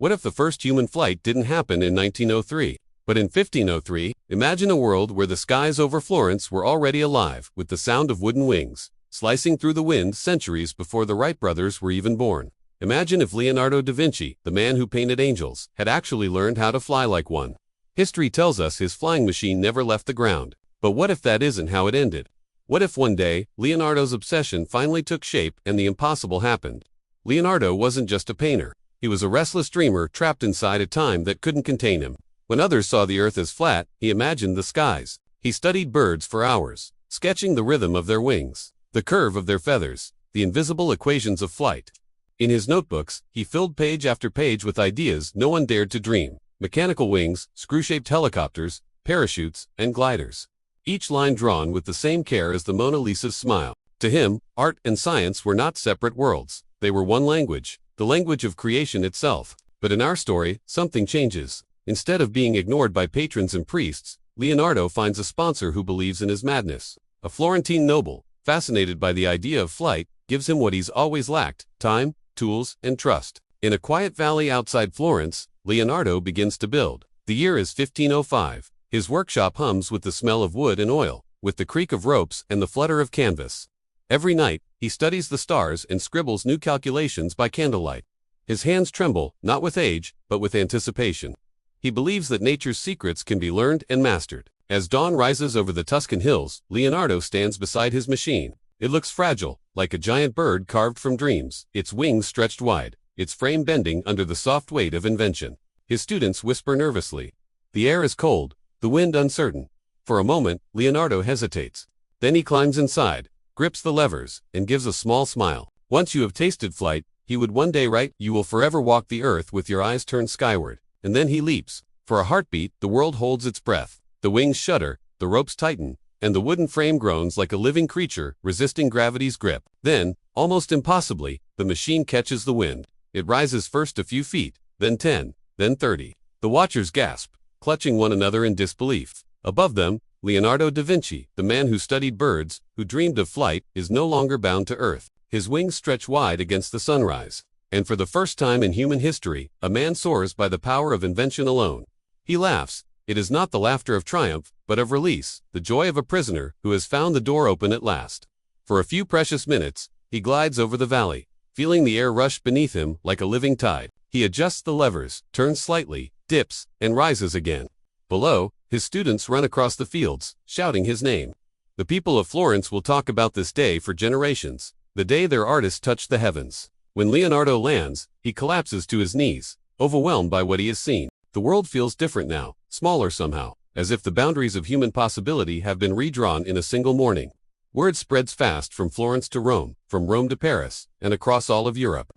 What if the first human flight didn't happen in 1903, but in 1503? Imagine a world where the skies over Florence were already alive with the sound of wooden wings, slicing through the wind centuries before the Wright brothers were even born. Imagine if Leonardo da Vinci, the man who painted angels, had actually learned how to fly like one. History tells us his flying machine never left the ground. But what if that isn't how it ended? What if one day, Leonardo's obsession finally took shape and the impossible happened? Leonardo wasn't just a painter. He was a restless dreamer trapped inside a time that couldn't contain him. When others saw the earth as flat, he imagined the skies. He studied birds for hours, sketching the rhythm of their wings, the curve of their feathers, the invisible equations of flight. In his notebooks, he filled page after page with ideas no one dared to dream: mechanical wings, screw-shaped helicopters, parachutes, and gliders. Each line drawn with the same care as the Mona Lisa's smile. To him, art and science were not separate worlds. They were one language, the language of creation itself. But in our story, something changes. Instead of being ignored by patrons and priests, Leonardo finds a sponsor who believes in his madness. A Florentine noble, fascinated by the idea of flight, gives him what he's always lacked: time, tools, and trust. In a quiet valley outside Florence, Leonardo begins to build. The year is 1505. His workshop hums with the smell of wood and oil, with the creak of ropes and the flutter of canvas. Every night, he studies the stars and scribbles new calculations by candlelight. His hands tremble, not with age, but with anticipation. He believes that nature's secrets can be learned and mastered. As dawn rises over the Tuscan hills, Leonardo stands beside his machine. It looks fragile, like a giant bird carved from dreams, its wings stretched wide, its frame bending under the soft weight of invention. His students whisper nervously. The air is cold, the wind uncertain. For a moment, Leonardo hesitates. Then he climbs inside, grips the levers, and gives a small smile. Once you have tasted flight, he would one day write, you will forever walk the earth with your eyes turned skyward. And then he leaps. For a heartbeat, the world holds its breath. The wings shudder, the ropes tighten, and the wooden frame groans like a living creature resisting gravity's grip. Then, almost impossibly, the machine catches the wind. It rises first a few feet, then 10, then 30. The watchers gasp, clutching one another in disbelief. Above them, Leonardo da Vinci, the man who studied birds, who dreamed of flight, is no longer bound to earth. His wings stretch wide against the sunrise. And for the first time in human history, a man soars by the power of invention alone. He laughs. It is not the laughter of triumph, but of release, the joy of a prisoner who has found the door open at last. For a few precious minutes, he glides over the valley, feeling the air rush beneath him like a living tide. He adjusts the levers, turns slightly, dips, and rises again. Below, his students run across the fields, shouting his name. The people of Florence will talk about this day for generations, the day their artist touched the heavens. When Leonardo lands, he collapses to his knees, overwhelmed by what he has seen. The world feels different now, smaller somehow, as if the boundaries of human possibility have been redrawn in a single morning. Word spreads fast from Florence to Rome, from Rome to Paris, and across all of Europe.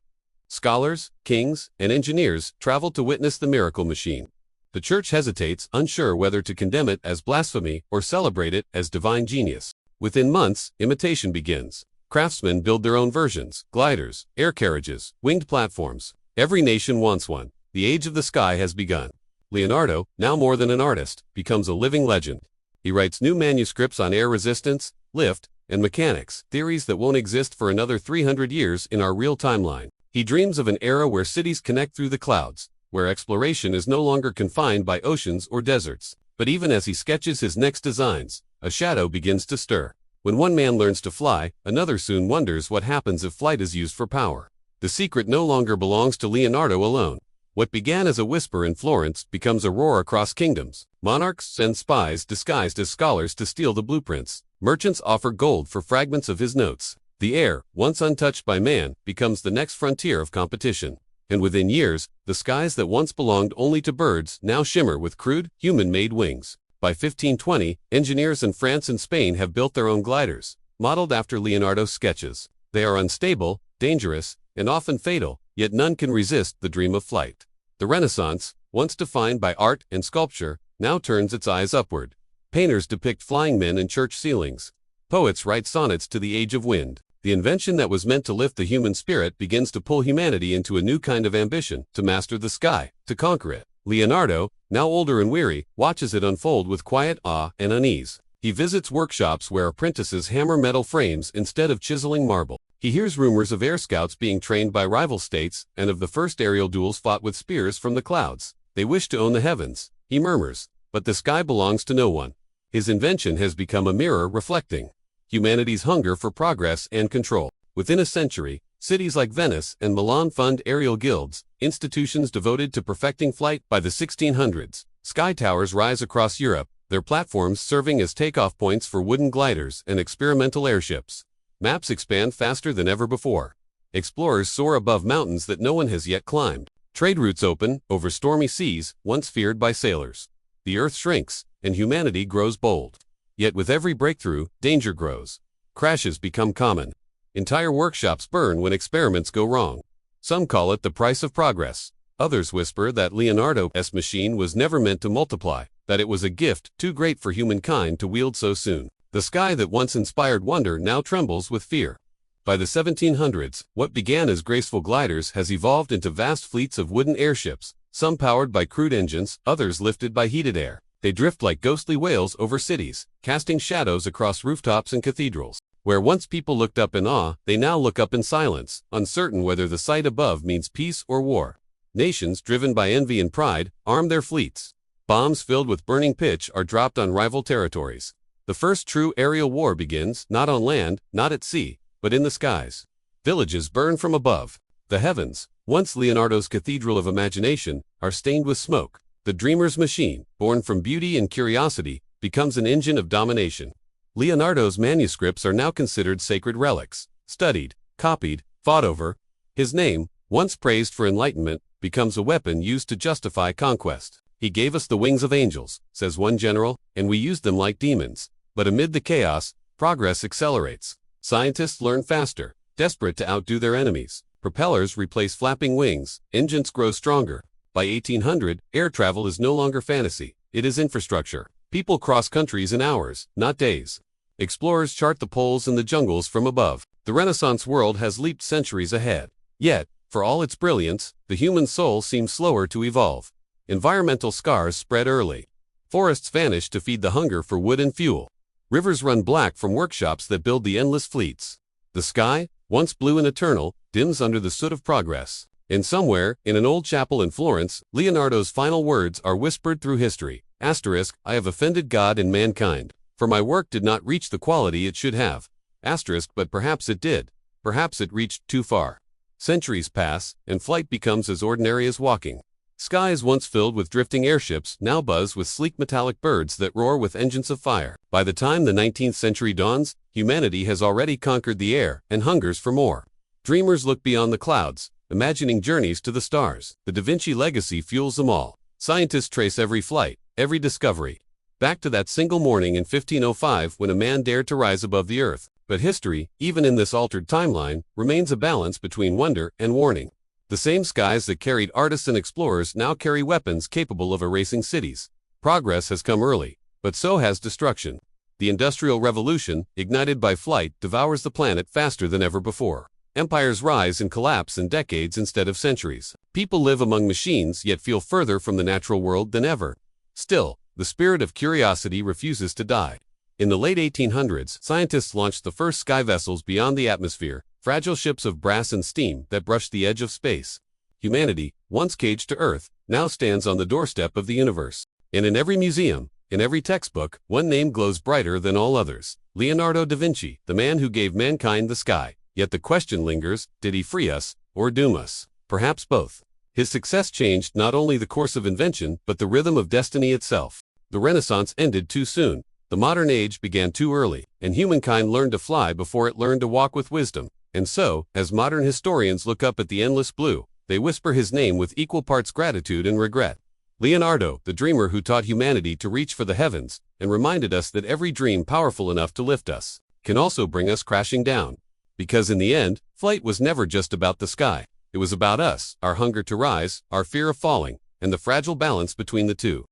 Scholars, kings, and engineers travel to witness the miracle machine. The church hesitates, unsure whether to condemn it as blasphemy or celebrate it as divine genius. Within months, imitation begins. Craftsmen build their own versions: gliders, air carriages, winged platforms. Every nation wants one. The age of the sky has begun. Leonardo, now more than an artist, becomes a living legend. He writes new manuscripts on air resistance, lift, and mechanics, theories that won't exist for another 300 years in our real timeline. He dreams of an era where cities connect through the clouds, where exploration is no longer confined by oceans or deserts. But even as he sketches his next designs, a shadow begins to stir. When one man learns to fly, another soon wonders what happens if flight is used for power. The secret no longer belongs to Leonardo alone. What began as a whisper in Florence becomes a roar across kingdoms. Monarchs send spies disguised as scholars to steal the blueprints. Merchants offer gold for fragments of his notes. The air, once untouched by man, becomes the next frontier of competition. And within years, the skies that once belonged only to birds now shimmer with crude, human-made wings. By 1520, engineers in France and Spain have built their own gliders, modeled after Leonardo's sketches. They are unstable, dangerous, and often fatal, yet none can resist the dream of flight. The Renaissance, once defined by art and sculpture, now turns its eyes upward. Painters depict flying men in church ceilings. Poets write sonnets to the age of wind. The invention that was meant to lift the human spirit begins to pull humanity into a new kind of ambition, to master the sky, to conquer it. Leonardo, now older and weary, watches it unfold with quiet awe and unease. He visits workshops where apprentices hammer metal frames instead of chiseling marble. He hears rumors of air scouts being trained by rival states and of the first aerial duels fought with spears from the clouds. They wish to own the heavens, he murmurs, but the sky belongs to no one. His invention has become a mirror reflecting humanity's hunger for progress and control. Within a century, cities like Venice and Milan fund aerial guilds, institutions devoted to perfecting flight. By the 1600s, sky towers rise across Europe, their platforms serving as takeoff points for wooden gliders and experimental airships. Maps expand faster than ever before. Explorers soar above mountains that no one has yet climbed. Trade routes open over stormy seas once feared by sailors. The earth shrinks, and humanity grows bold. Yet with every breakthrough, danger grows. Crashes become common. Entire workshops burn when experiments go wrong. Some call it the price of progress. Others whisper that Leonardo's machine was never meant to multiply, that it was a gift too great for humankind to wield so soon. The sky that once inspired wonder now trembles with fear. By the 1700s, what began as graceful gliders has evolved into vast fleets of wooden airships, some powered by crude engines, others lifted by heated air. They drift like ghostly whales over cities, casting shadows across rooftops and cathedrals. Where once people looked up in awe, they now look up in silence, uncertain whether the sight above means peace or war. Nations, driven by envy and pride, arm their fleets. Bombs filled with burning pitch are dropped on rival territories. The first true aerial war begins, not on land, not at sea, but in the skies. Villages burn from above. The heavens, once Leonardo's cathedral of imagination, are stained with smoke. The dreamer's machine, born from beauty and curiosity, becomes an engine of domination. Leonardo's manuscripts are now considered sacred relics, studied, copied, fought over. His name, once praised for enlightenment, becomes a weapon used to justify conquest. He gave us the wings of angels, says one general, and we used them like demons. But amid the chaos, progress accelerates. Scientists learn faster, desperate to outdo their enemies. Propellers replace flapping wings, engines grow stronger. By 1800, air travel is no longer fantasy, it is infrastructure. People cross countries in hours, not days. Explorers chart the poles and the jungles from above. The Renaissance world has leaped centuries ahead. Yet, for all its brilliance, the human soul seems slower to evolve. Environmental scars spread early. Forests vanish to feed the hunger for wood and fuel. Rivers run black from workshops that build the endless fleets. The sky, once blue and eternal, dims under the soot of progress. And somewhere, in an old chapel in Florence, Leonardo's final words are whispered through history. Asterisk, I have offended God and mankind. For my work did not reach the quality it should have. Asterisk, but perhaps it did. Perhaps it reached too far. Centuries pass, and flight becomes as ordinary as walking. Skies once filled with drifting airships now buzz with sleek metallic birds that roar with engines of fire. By the time the 19th century dawns, humanity has already conquered the air and hungers for more. Dreamers look beyond the clouds, imagining journeys to the stars. The Da Vinci legacy fuels them all. Scientists trace every flight, every discovery, back to that single morning in 1505 when a man dared to rise above the earth. But history, even in this altered timeline, remains a balance between wonder and warning. The same skies that carried artists and explorers now carry weapons capable of erasing cities. Progress has come early, but so has destruction. The Industrial Revolution, ignited by flight, devours the planet faster than ever before. Empires rise and collapse in decades instead of centuries. People live among machines yet feel further from the natural world than ever. Still, the spirit of curiosity refuses to die. In the late 1800s, scientists launched the first sky vessels beyond the atmosphere, fragile ships of brass and steam that brushed the edge of space. Humanity, once caged to Earth, now stands on the doorstep of the universe. And in every museum, in every textbook, one name glows brighter than all others. Leonardo da Vinci, the man who gave mankind the sky. Yet the question lingers, did he free us, or doom us? Perhaps both. His success changed not only the course of invention, but the rhythm of destiny itself. The Renaissance ended too soon. The modern age began too early, and humankind learned to fly before it learned to walk with wisdom. And so, as modern historians look up at the endless blue, they whisper his name with equal parts gratitude and regret. Leonardo, the dreamer who taught humanity to reach for the heavens, and reminded us that every dream powerful enough to lift us, can also bring us crashing down. Because in the end, flight was never just about the sky. It was about us, our hunger to rise, our fear of falling, and the fragile balance between the two.